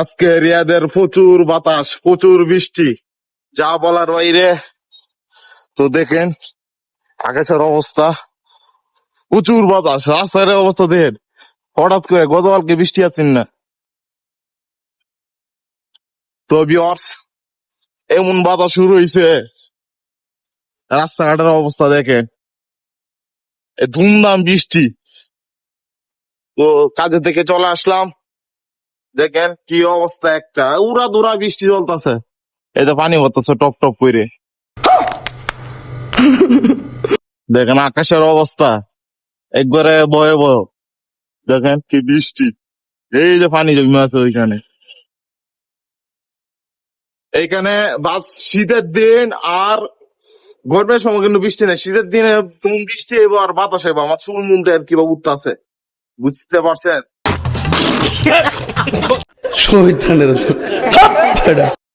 আজকে রিয়াদের প্রচুর বাতাস, প্রচুর বৃষ্টি, যা বলার বাইরে। তো দেখেন আকাশের অবস্থা, প্রচুর বাতাস, রাস্তার অবস্থা দেখেন। হঠাৎ করে গতকালকে বৃষ্টি আছেন না, তো ভিউয়ার্স এমন বাতাস শুরু হয়েছে, রাস্তাঘাটের অবস্থা দেখেন, ধুমধাম বৃষ্টি। তো কাজে থেকে চলে আসলাম, দেখেন কি অবস্থা, একটা উড়া দুরা বৃষ্টি চলতেছে, এই তো পানি পড়তেছে টপ টপ করে। দেখেন আকাশের অবস্থা একবারে ভয়াবহ, দেখেন কি বৃষ্টি, এই যে পানি জমে আছে ওইখানে। এইখানে বাস শীতের দিন আর গরমের সময় কিন্তু বৃষ্টি নেই, শীতের দিনে তুমি বৃষ্টি এবো আর বাতাস এবো, আমার চুল মুন্ডে আর কিভাবে উঠতেছে, বুঝতে পারছেন? শহীদ